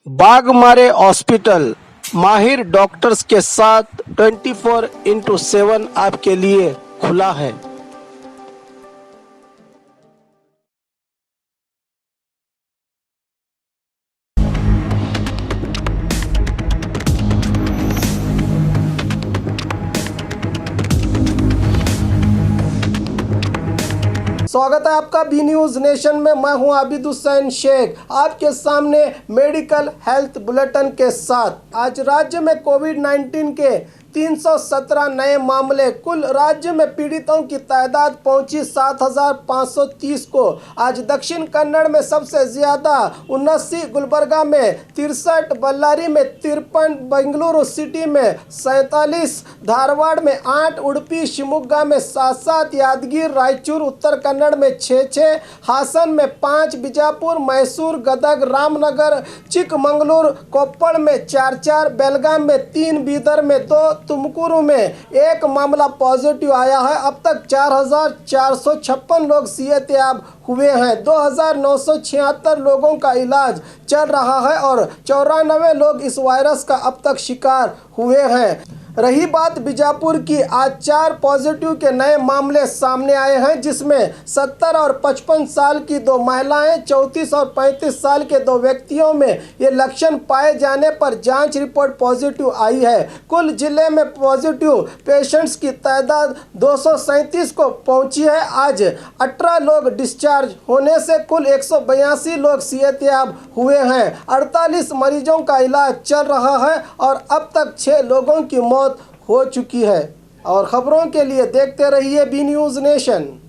Bagmare hospital माहिर doctors के साथ 24x7 आपके लिए खुला है। स्वागत है आपका बी न्यूज नेशन में। मैं हूं आबिद हुसैन शेख, आपके सामने मेडिकल हेल्थ बुलेटिन के साथ। आज राज्य में कोविड-19 के 317 नए मामले, कुल राज्य में पीड़ितों की तादाद पहुंची 7,530 को। आज दक्षिण कन्नड़ में सबसे ज़्यादा 79, गुलबर्गा में 63, बल्लारी में 53, बेंगलुरु सिटी में 47, धारवाड़ में 8, उडुपी शिवमोगा में 7, यादगिर, रायचूर, उत्तर कन्नड़ में 6, हासन में 5, बीजापुर, मैसूर, गदग, रामनगर, चिकमंगलूर, कोप्पड़ में 4, बेलगाम में 3, बीदर में 2, तुमकुरू में 1 मामला पॉजिटिव आया है। अब तक 4,456 लोग सेहतयाब हुए हैं। 2,976 लोगों का इलाज चल रहा है और 94 लोग इस वायरस का अब तक शिकार हुए हैं। रही बात बीजापुर की, आज 4 पॉजिटिव के नए मामले सामने आए हैं, जिसमें 70 और 55 साल की 2 महिलाएं, 34 और 35 साल के 2 व्यक्तियों में ये लक्षण पाए जाने पर जांच रिपोर्ट पॉजिटिव आई है। कुल जिले में पॉजिटिव पेशेंट्स की तादाद 237 को पहुंची है। आज 18 लोग डिस्चार्ज होने से कुल 182 लोग सेहतयाब हुए हैं। 48 मरीजों का इलाज चल रहा है और अब तक 6 लोगों की मौत हो चुकी है। और खबरों के लिए देखते रहिए बी न्यूज़ नेशन।